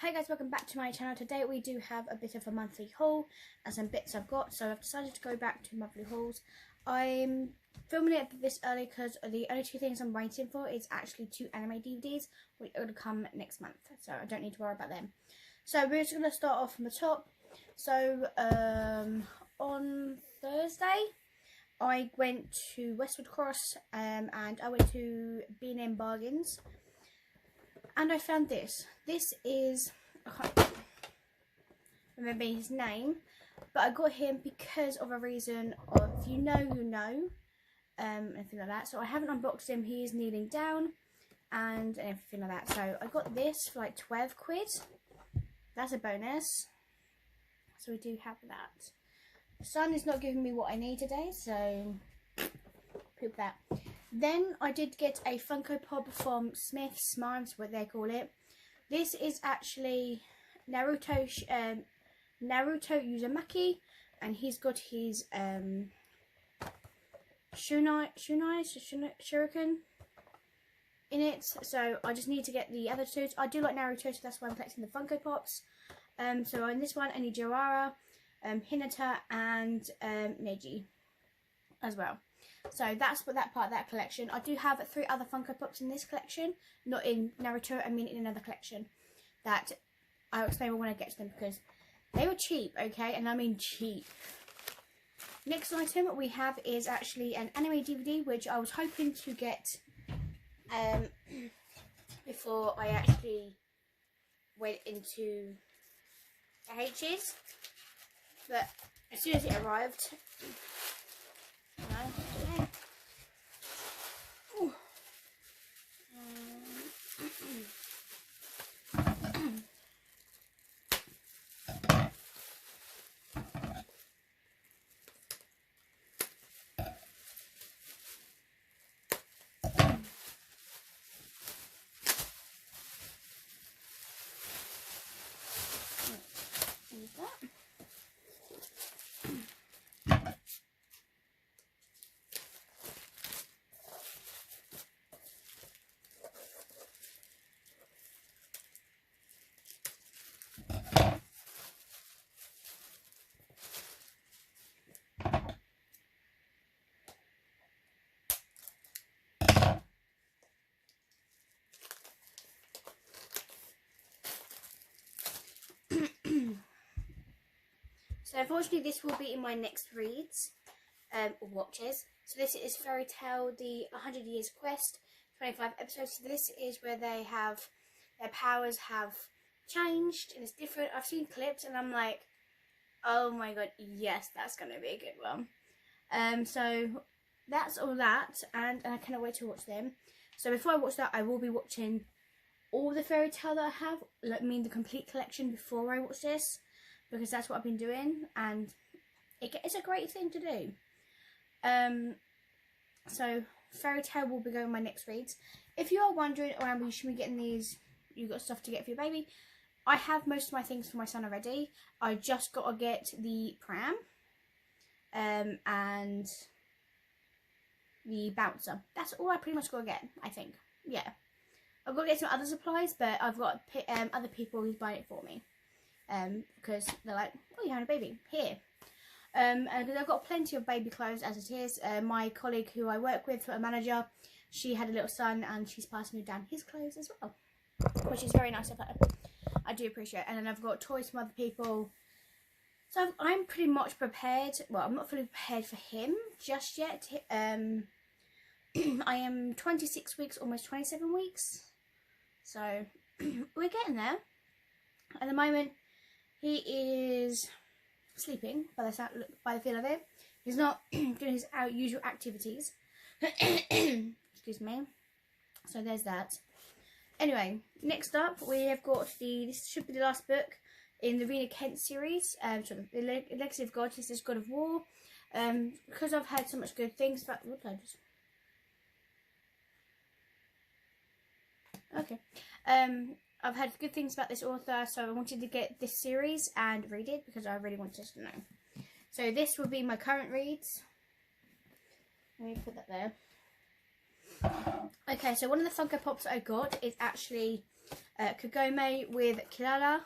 Hi guys, welcome back to my channel. Today we do have a bit of a monthly haul and some bits I've got, so I've decided to go back to monthly hauls. I'm filming it this early because the only two things I'm waiting for is actually 2 anime DVDs which are going to come next month, so I don't need to worry about them. So we're just going to start off from the top. So on Thursday I went to Westwood Cross and I went to B&M Bargains. And I found this. This is, I can't remember his name, but I got him because of a reason of, if you know, you know, anything like that. So I haven't unboxed him. He is kneeling down and everything like that. So I got this for like 12 quid. That's a bonus. So we do have that. The sun is not giving me what I need today, so poop that. Then I did get a Funko Pop from Smith's, Mimes, what they call it. This is actually Naruto Uzumaki, and he's got his shuriken in it. So I just need to get the other two. I do like Naruto, so that's why I'm collecting the Funko Pops. So in this one I need Jiraiya, Hinata, and Neji as well. So that's what that part of that collection. I do have 3 other Funko Pops in this collection, not in Naruto, I mean in another collection that I'll explain when I get to them because they were cheap, okay, and I mean cheap. Next item we have is actually an anime DVD which I was hoping to get before I actually went into the H's, but as soon as it arrived, so unfortunately this will be in my next reads or watches. So this is Fairy Tail, the 100 Years Quest, 25 episodes. So this is where they have, their powers have changed and it's different. I've seen clips and I'm like, oh my god, yes, that's going to be a good one. So that's all that, and I cannot wait to watch them. So before I watch that, I will be watching all the Fairy Tail that I have, I mean the complete collection, before I watch this, because that's what I've been doing and it's a great thing to do. So Fairy Tail will be going my next reads. If you are wondering, oh, Amber, you should be getting these, you got stuff to get for your baby, I have most of my things for my son already. I just got to get the pram and the bouncer. That's all I pretty much got to get, I think. Yeah, I've got to get some other supplies, but I've got other people who's buying it for me. Because they're like, oh, you're having a baby, here. And because I've got plenty of baby clothes as it is. My colleague who I work with, a manager, she had a little son and she's passing me down his clothes as well, which is very nice of her. I do appreciate it. And then I've got toys from other people. So I'm pretty much prepared. Well, I'm not fully prepared for him just yet. I am 26 weeks, almost 27 weeks. So we're getting there. At the moment, he is sleeping by the feel of it. He's not doing his usual activities. Excuse me. So there's that. Anyway, next up we have got this should be the last book in the Rena Kent series. So the Legacy of God. This is God of War. Because I've heard so much good things about. What did I just? Okay. I've heard good things about this author, so I wanted to get this series and read it because I really wanted to know. So this will be my current reads. Let me put that there. Okay, so one of the Funko Pops I got is actually Kagome with Kilala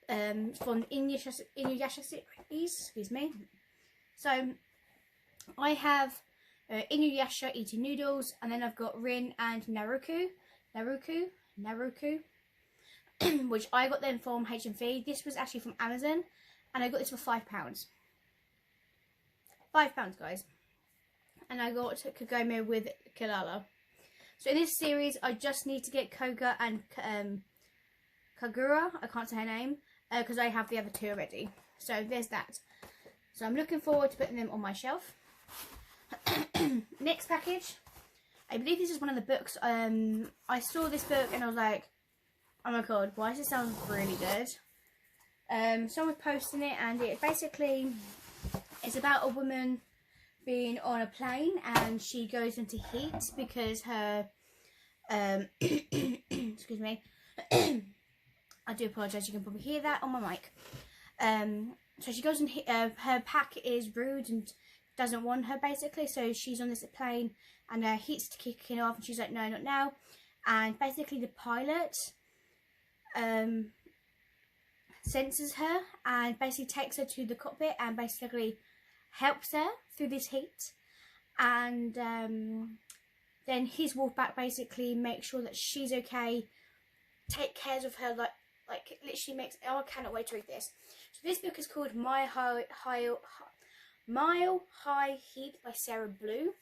from Inuyasha series, excuse me. So I have Inuyasha eating noodles, and then I've got Rin and Naruku, which I got them from HMV. This was actually from Amazon, and I got this for £5. £5, guys. And I got Kagome with Kilala. So in this series, I just need to get Koga and Kagura. I can't say her name because I have the other two already. So there's that. So I'm looking forward to putting them on my shelf. Next package. I believe this is one of the books. I saw this book and I was like, oh my god, why does it sound really good? Someone was posting it, and it basically is about a woman being on a plane, and she goes into heat because her excuse me. I do apologise, you can probably hear that on my mic. So she goes in, her pack is rude and doesn't want her basically, so she's on this plane and her heat's kicking off and she's like, no, not now. And basically the pilot senses her and basically takes her to the cockpit and basically helps her through this heat. And then his wolfpack basically makes sure that she's okay, take care of her, like literally makes, oh, I cannot wait to read this. So this book is called Mile High Heat by Sarah Blue.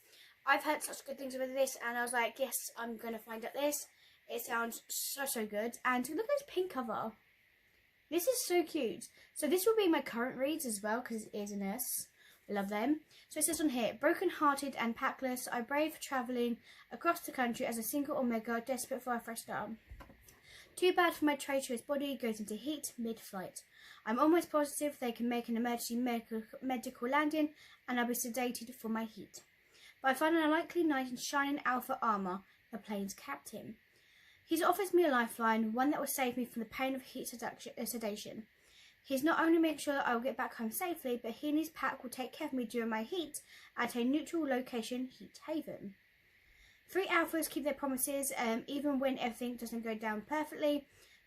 I've heard such good things about this, and I was like, yes, I'm going to find out this. It sounds so good. And look at this pink cover. This is so cute. So this will be my current reads as well, because it is a nurse. I love them. So it says on here, broken-hearted and packless, I brave travelling across the country as a single Omega, desperate for a fresh start. Too bad for my traitorous body, goes into heat mid-flight. I'm almost positive they can make an emergency medical landing, and I'll be sedated for my heat. But I find an unlikely knight in shining alpha armour, the plane's captain. He's offers me a lifeline, one that will save me from the pain of heat sedation. He's not only make sure that I will get back home safely, but he and his pack will take care of me during my heat at a neutral location, Heat Haven. 3 alphas keep their promises, even when everything doesn't go down perfectly.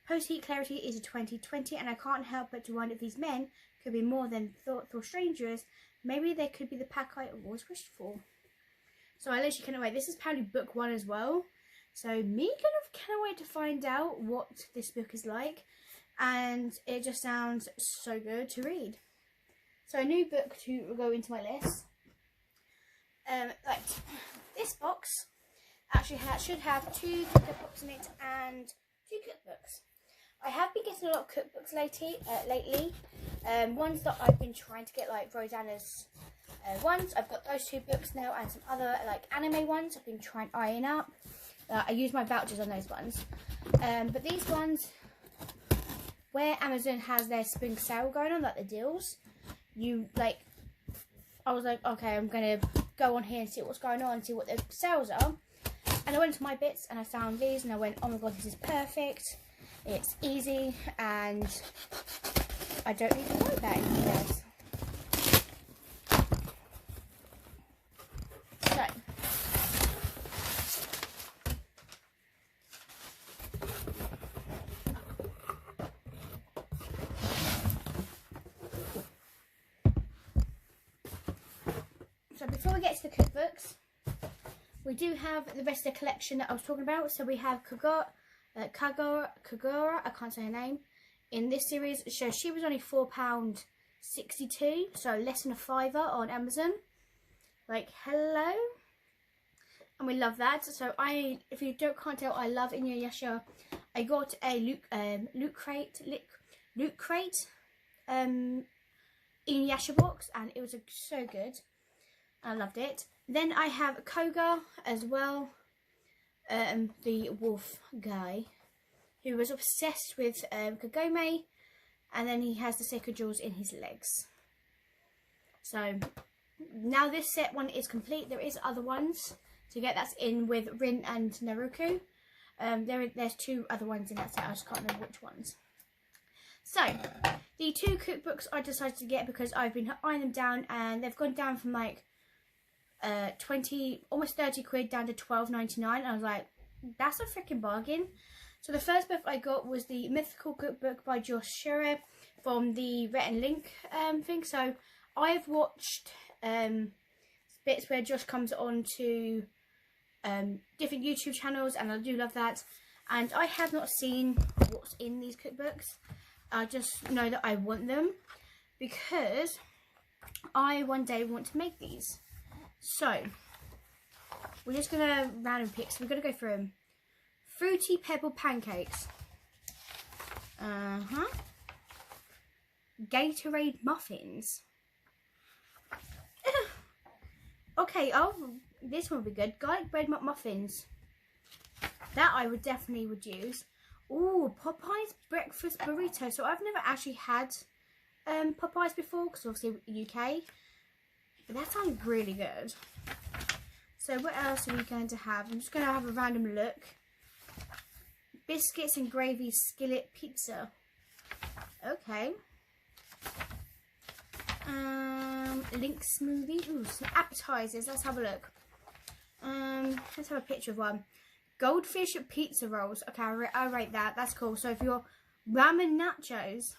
Post-heat clarity is a 2020, and I can't help but to wonder if these men could be more than thoughtful strangers. Maybe they could be the pack I always wished for. So I literally cannot wait. This is apparently book 1 as well. So me cannot wait to find out what this book is like. And it just sounds so good to read. So a new book to go into my list. Like this box actually should have 2 cookbooks in it and 2 cookbooks. I have been getting a lot of cookbooks lately. Ones that I've been trying to get, like Rosanna's ones. I've got those 2 books now, and some other like anime ones I've been trying to iron up. I use my vouchers on those ones. But these ones, where Amazon has their spring sale going on, like the deals, I was like, okay, I'm gonna go on here and see what's going on, see what the sales are. And I went to my bits and I found these and I went, oh my god, this is perfect. It's easy and I don't need to worry about anything else. So before we get to the cookbooks, we do have the rest of the collection that I was talking about. So we have Kagura, I can't say her name, in this series. So she was only £4.62, so less than a £5 on Amazon. Like, hello. And we love that. So if you can't tell, I love Inuyasha. I got a Loot Crate Inuyasha box, and it was so good. I loved it. Then I have Koga as well, the wolf guy, who was obsessed with Kagome, and then he has the sacred jewels in his legs. So now this set one is complete. There is other ones to get. That's in with Rin and Naruku. There's 2 other ones in that set. I just can't remember which ones. So the 2 cookbooks I decided to get because I've been eyeing them down, and they've gone down from like 20, almost 30 quid down to £12.99. I was like, that's a freaking bargain. So the first book I got was the Mythical Cookbook by Josh Scherer from the Rhett and Link thing. So I've watched bits where Josh comes on to different YouTube channels, and I do love that. And I have not seen what's in these cookbooks. I just know that I want them because I one day want to make these. So we're just gonna random pick. So we're gonna go through them. Fruity Pebble Pancakes. Gatorade Muffins. Okay, oh, this one would be good. Garlic bread muffins. That I would definitely use. Ooh, Popeye's breakfast burrito. So I've never actually had Popeye's before, because obviously UK. But that sounds really good. So what else are we going to have? I'm just going to have a random look. Biscuits and gravy skillet pizza. Okay. Link smoothie. Ooh, some appetizers. Let's have a look. Let's have a picture of one. Goldfish pizza rolls. Okay, I'll rate that. That's cool. So if you're ramen nachos.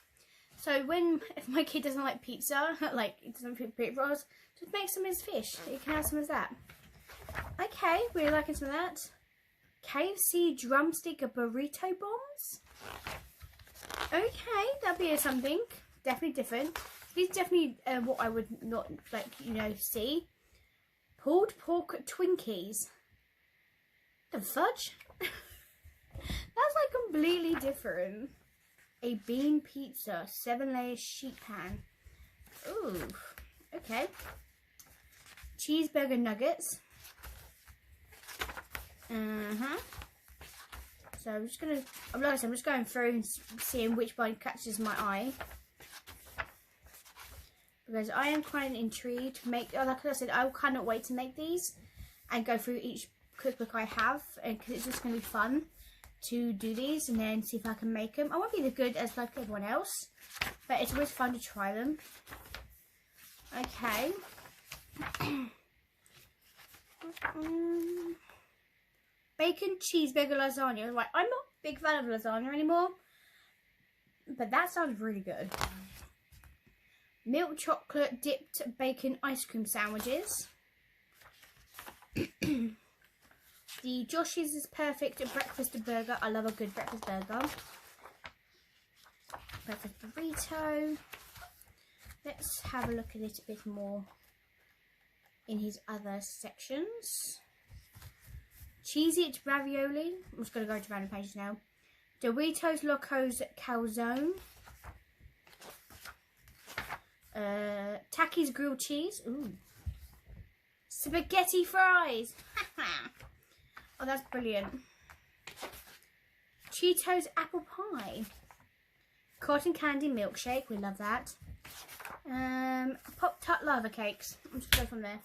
So if my kid doesn't like pizza, like it doesn't like pizza rolls, just make some as fish. You can have some as that. Okay, really liking some of that. KFC drumstick burrito bombs. Okay, that'd be something. Definitely different. These definitely what I would not see. Pulled pork Twinkies. The fudge? That's like completely different. A bean pizza, 7-layer sheet pan. Ooh, okay. Cheeseburger nuggets. So I'm just gonna, like I said, I'm just going through and seeing which one catches my eye, because I am quite intrigued to make. Like I said, I cannot wait to make these and go through each cookbook I have, and because it's just gonna be fun to do these and then see if I can make them. I won't be as good as like everyone else, but it's always fun to try them. Okay. Bacon cheeseburger lasagna. Right, I'm not a big fan of lasagna anymore, but that sounds really good. Milk chocolate dipped bacon ice cream sandwiches. The Josh's perfect breakfast burger. I love a good breakfast burger. Breakfast burrito. Let's have a look a little bit more in his other sections. Cheez-It ravioli. I'm just going to go to random pages now. Doritos Locos calzone. Takis grilled cheese. Ooh. Spaghetti fries. Oh, that's brilliant. Cheetos apple pie. Cotton candy milkshake. We love that. Pop-Tart lava cakes. I'm just going to go from there.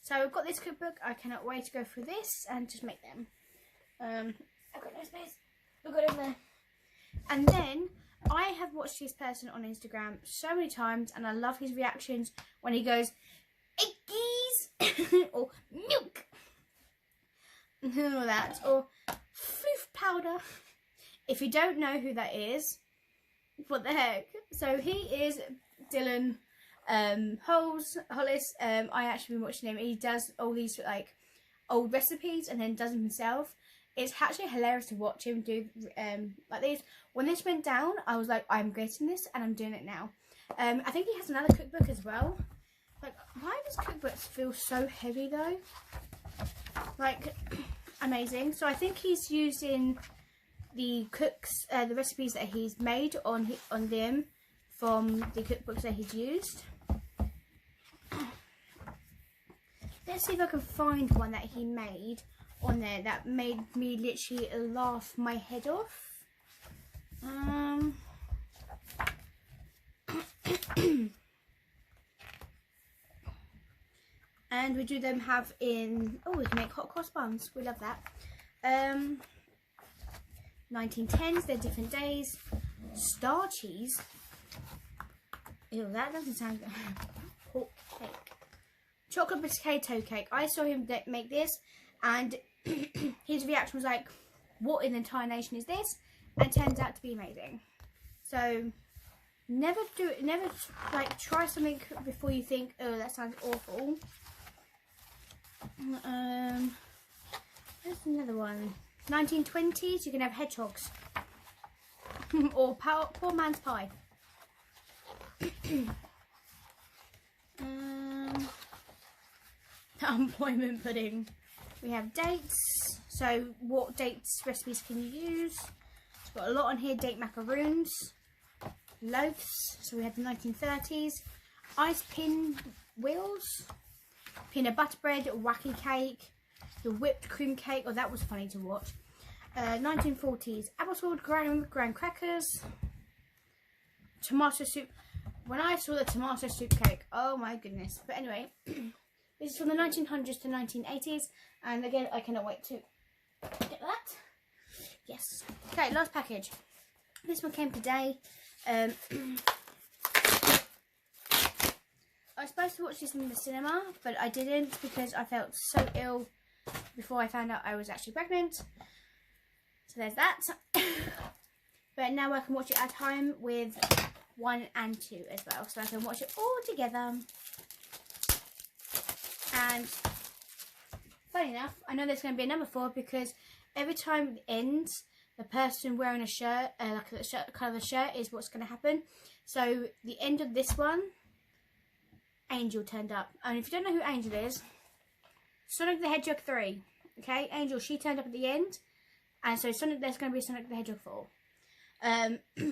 So I've got this cookbook. I cannot wait to go through this and just make them. I've got no space. Look at him there. And then I have watched this person on Instagram so many times, and I love his reactions when he goes, "Eggies," or "milk," and all that, or "floof powder." If you don't know who that is, what the heck? So he is Dylan Hollis. I actually been watching him. He does all these like old recipes and then does them himself. It's actually hilarious to watch him do like these. When this went down, I was like, I'm getting this and I'm doing it now. I think he has another cookbook as well. Like, why does cookbooks feel so heavy though? Like, amazing. So I think he's using the the recipes that he's made on them from the cookbooks that he's used. Let's see if I can find one that he made on there that made me literally laugh my head off. And we do them have in, oh, we can make hot cross buns. We love that. 1910s, they're different days. Star cheese. Ew, that doesn't sound good. Pork cake. Chocolate potato cake. I saw him make this, and his reaction was like, what in the entire nation is this? And it turns out to be amazing. So never like try something before you think, oh, that sounds awful. There's another one. 1920s, you can have hedgehogs. Or poor man's pie. Unemployment pudding. We have dates. So what dates recipes can you use? It's got a lot on here. Date macaroons. Loaves. So we have the 1930s. Ice pin wheels. Peanut butter bread. Wacky cake. The whipped cream cake. Oh, that was funny to watch. 1940s. Apple sword graham crackers. Tomato soup. When I saw the tomato soup cake, oh my goodness. But anyway, this is from the 1900s to 1980s. And again, I cannot wait to get that. Yes. Okay, last package. This one came today. I was supposed to watch this in the cinema, but I didn't because I felt so ill before I found out I was actually pregnant. So there's that. But now I can watch it at home with 1 and 2 as well. So I can watch it all together. And funny enough, I know there's going to be a number 4 because every time it ends, the person wearing a shirt, like the shirt, colour of the shirt, is what's going to happen. So the end of this one, Angel turned up. And if you don't know who Angel is, Sonic the Hedgehog 3. Okay, Angel, she turned up at the end. And so Sonic, there's going to be Sonic the Hedgehog 4.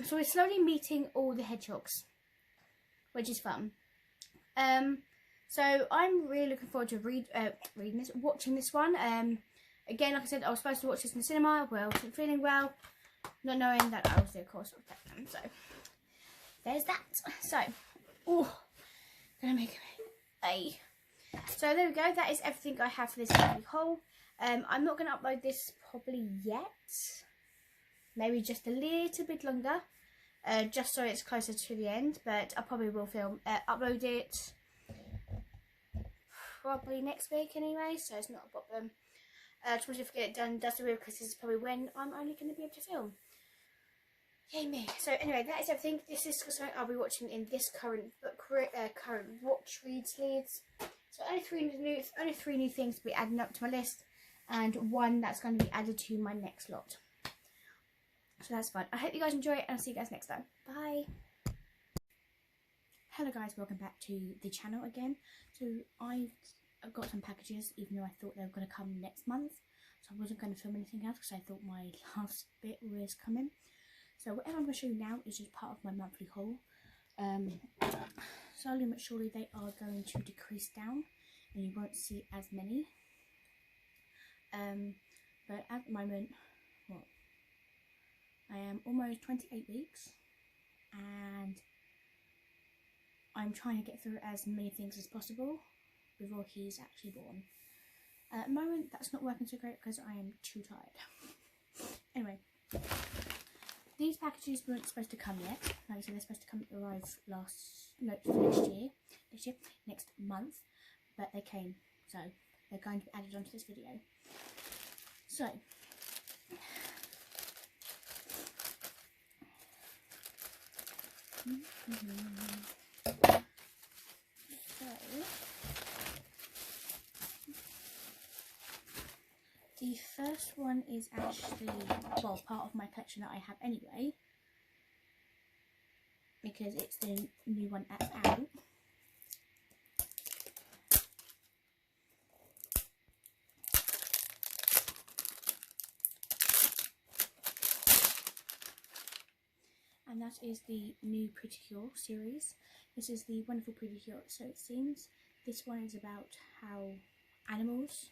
So we're slowly meeting all the hedgehogs, which is fun. So I'm really looking forward to watching this one. Again, like I said, I was supposed to watch this in the cinema. Well, I wasn't feeling well, not knowing that I was of course pregnant. So there's that. So, oh, gonna make a. So there we go. That is everything I have for this monthly haul. I'm not gonna upload this probably yet. Maybe just a little bit longer, just so it's closer to the end. But I probably will upload it probably next week anyway, so it's not a problem. Just wanted to get it done, dusted with, because this is probably when I'm only going to be able to film. Yay me! So anyway, that is everything. This is something I'll be watching in this current watch reads leads. So only three new things to be added up to my list, and 1 that's going to be added to my next lot. So that's fun. I hope you guys enjoy it, and I'll see you guys next time. Bye! Hello guys, welcome back to the channel again. So I've got some packages, even though I thought they were going to come next month. So I wasn't going to film anything else because I thought my last bit was coming. So whatever I'm going to show you now is just part of my monthly haul. Slowly but surely they are going to decrease down and you won't see as many. But at the moment, I am almost 28 weeks and I'm trying to get through as many things as possible before he's actually born. At the moment, that's not working so great because I am too tired. Anyway, these packages weren't supposed to come yet. Like I said, they're supposed to arrive next month, but they came, so they're going to be added onto this video. So, the first one is actually, well, part of my collection that I have anyway, because it's the new one that's out. And that is the new Pretty Cure series. This is the Wonderful Pretty Cure. So it seems this one is about how animals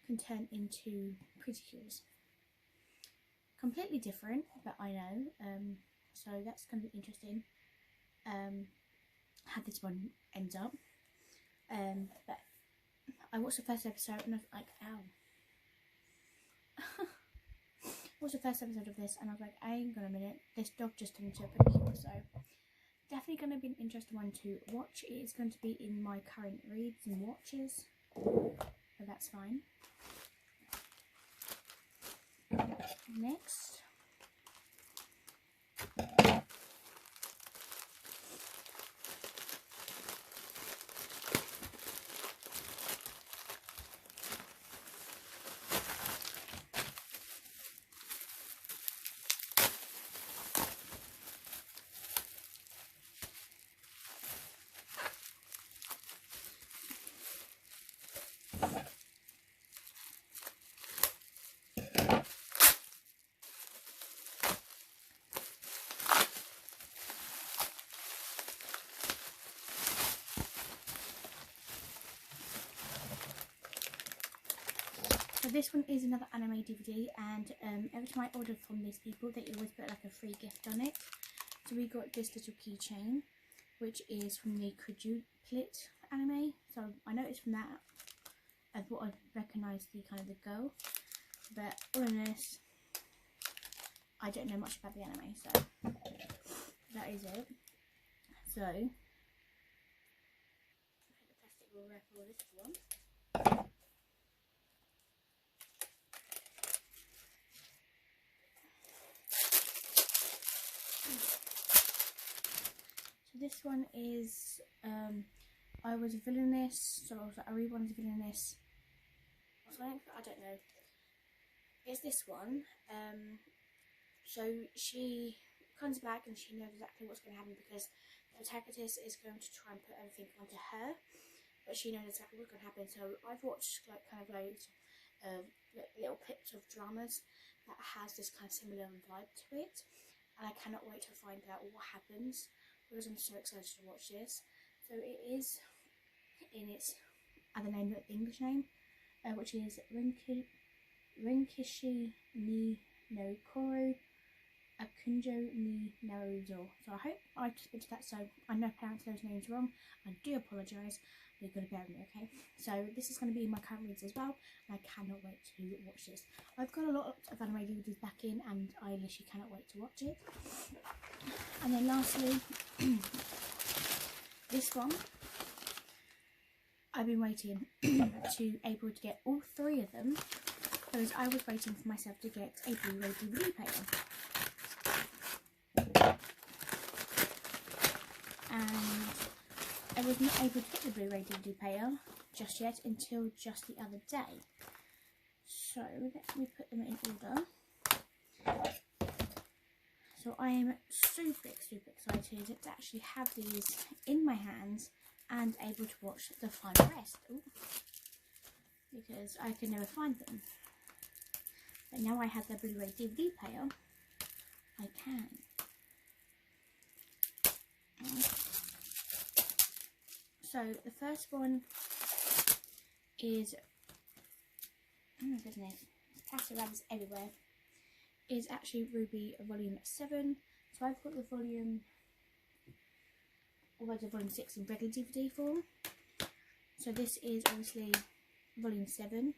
can turn into pretty cures. Completely different, but I know. So that's going to be interesting. How this one ends up. But I watched the first episode and I was like, ow. Watched the first episode of this and I was like, hang on a minute, this dog just turned into a pretty cure. So definitely going to be an interesting one to watch. It is going to be in my current reads and watches, so that's fine. Next, so this one is another anime DVD, and every time I order from these people, they always put like a free gift on it. So we got this little keychain, which is from the quadruplet anime. So I noticed from that, I thought I'd recognise the kind of the girl, but all in this, I don't know much about the anime, so that is it. So the plastic will wrap all this one. So this one is I was a villainess, so I really wanted a villainess or something, I don't know. It's this one. So she comes back and she knows exactly what's going to happen, because the protagonist is going to try and put everything onto her, but she knows exactly what's going to happen. So I've watched like kind of loads of little clips of dramas that has this kind of similar vibe to it, and I cannot wait to find out what happens, because I'm so excited to watch this. So it is in its other name, the English name, which is Renkishi ni no Koro Akunjo ni Naruto. So I hope I just that, so I know I pronounced those names wrong. I do apologise. You're going to bear with me, okay? So this is going to be my current reads as well, and I cannot wait to watch this. I've got a lot of anime DVDs back in, and I literally cannot wait to watch it. And then lastly, this one, I've been waiting to able to get all three of them, because I was waiting for myself to get a Blu-ray DVD player. And I was not able to get the Blu-ray DVD player just yet until just the other day. So let me put them in order. So I am super excited to actually have these in my hands and able to watch the final rest. Ooh. Because I could never find them. But now I have the Blu-ray DVD player, I can. So the first one is, oh my goodness, plastic rabbits everywhere, is actually Ruby Volume 7. So I've got the volume, or the volume 6 in regular DVD form. So this is obviously volume 7,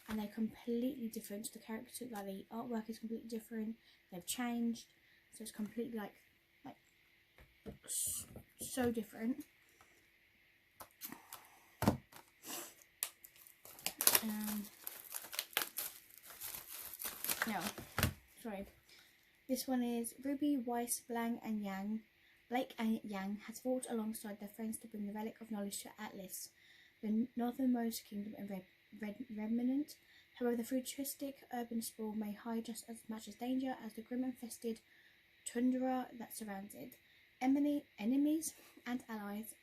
and they're completely different. The characters, like the artwork is completely different. They've changed, so it's completely like so different. No, sorry. This one is Ruby, Weiss, Blanc and Yang. Blake and Yang has fought alongside their friends to bring the relic of knowledge to Atlas, the northernmost kingdom in remnant. However, the futuristic urban sprawl may hide just as much as danger as the grim-infested tundra that surrounds it. Enemies and allies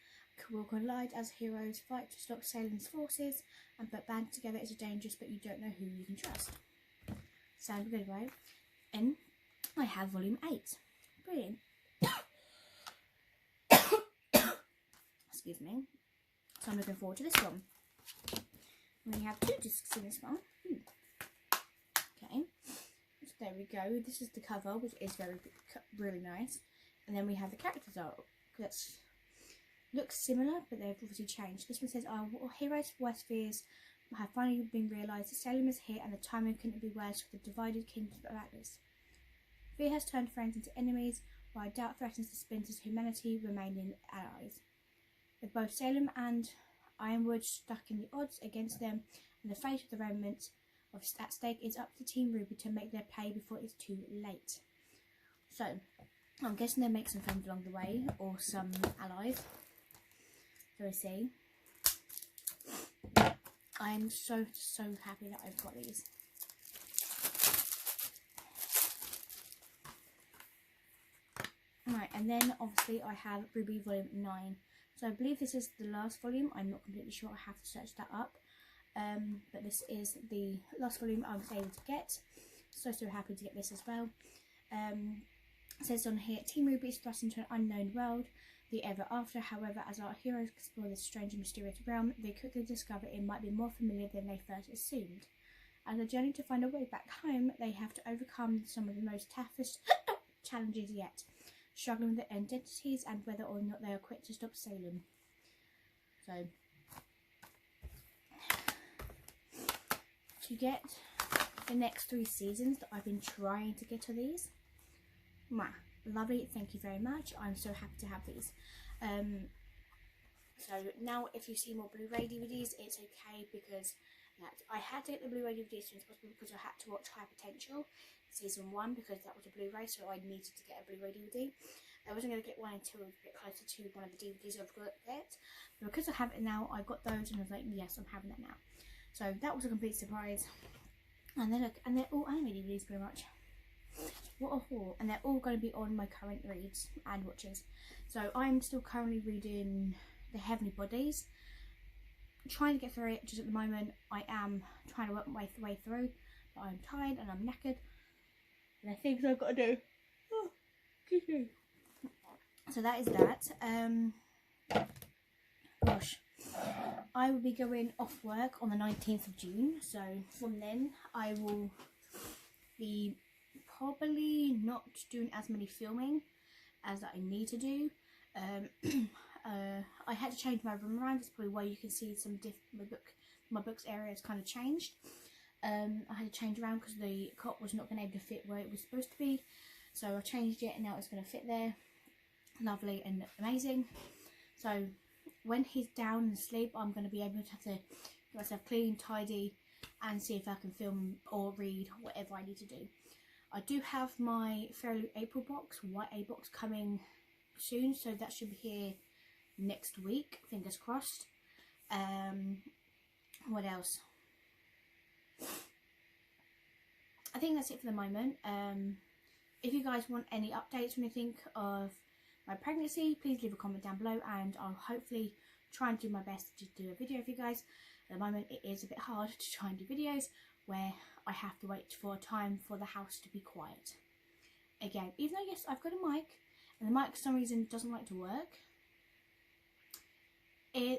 will collide as heroes fight to stop Salem's forces, but band together is dangerous, but you don't know who you can trust. Sound good, right? And I have volume 8. Brilliant. Excuse me. So I'm looking forward to this one. We have 2 discs in this one. Okay. So there we go. This is the cover, which is really nice. And then we have the characters art. That's looks similar, but they've obviously changed. This one says, our heroes' worst fears have finally been realised. Salem is here, and the timing couldn't be worse for the divided kingdom of Atlas. Fear has turned friends into enemies, while doubt threatens the splinters of humanity remaining allies. With both Salem and Ironwood stuck in the odds against them, and the fate of the remnants at stake. It's up to Team Ruby to make their pay before it's too late. So, I'm guessing they'll make some friends along the way, or some allies. So we'll see. I'm so happy that I've got these. Right, and then obviously I have Ruby Volume 9. So I believe this is the last volume. I'm not completely sure. I have to search that up. But this is the last volume I was able to get. So happy to get this as well. It says on here, Team Ruby is thrust into an unknown world, the ever after. However, as our heroes explore this strange and mysterious realm, they quickly discover it might be more familiar than they first assumed. As a journey to find a way back home, they have to overcome some of the most toughest challenges yet, struggling with their identities and whether or not they are equipped to stop Salem. So, to get the next 3 seasons that I've been trying to get to these, lovely, thank you very much. I'm so happy to have these. So now if you see more Blu-ray DVDs, it's okay, because I had to get the Blu-ray DVD as soon as possible because I had to watch High Potential season 1 because that was a Blu-ray, so I needed to get a Blu-ray DVD. I wasn't going to get one until a bit closer to one of the DVDs I've got it, but because I have it now, I got those and I was like, yes, I'm having that now. So that was a complete surprise. And then look, and they're all anime DVDs pretty much. What a haul. And they're all going to be on my current reads and watches. So I'm still currently reading The Heavenly Bodies. Trying to get through it, just at the moment I am trying to work my way through, but I'm tired and I'm knackered and there are things I've got to do. Oh, excuse me. So that is that. Gosh, I will be going off work on the 19th of June, so from then I will be probably not doing as many filming as I need to do. I had to change my room around. That's probably why you can see some my books area has kind of changed. I had to change around because the cot was not going to be able to fit where it was supposed to be, so I changed it and now it's going to fit there. Lovely and amazing. So when he's down and asleep, I'm going to be able to get myself clean, tidy, and see if I can film or read whatever I need to do. I do have my Fairly April box, White A box, coming soon, so that should be here next week, fingers crossed. What else? I think that's it for the moment. If you guys want any updates or anything of my pregnancy, please leave a comment down below and I'll hopefully try and do my best to do a video for you guys. At the moment it is a bit hard to try and do videos where I have to wait for a time for the house to be quiet. Again, even though yes, I've got a mic, and the mic for some reason doesn't like to work. You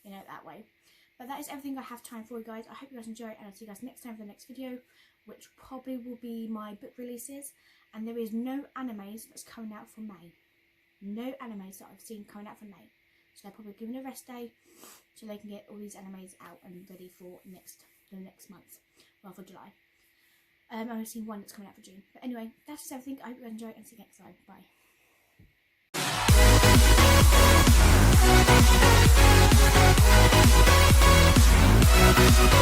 know, that way. But that is everything I have time for, you guys. I hope you guys enjoy it, and I'll see you guys next time for the next video, which probably will be my book releases. And there is no animes that's coming out for May. No animes that I've seen coming out for May. So they're probably giving a rest day so they can get all these animes out and ready for the next month. Well, for July. I've only seen one that's coming out for June. But anyway, that's just everything. I hope you guys enjoy it and see you next time.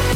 Bye.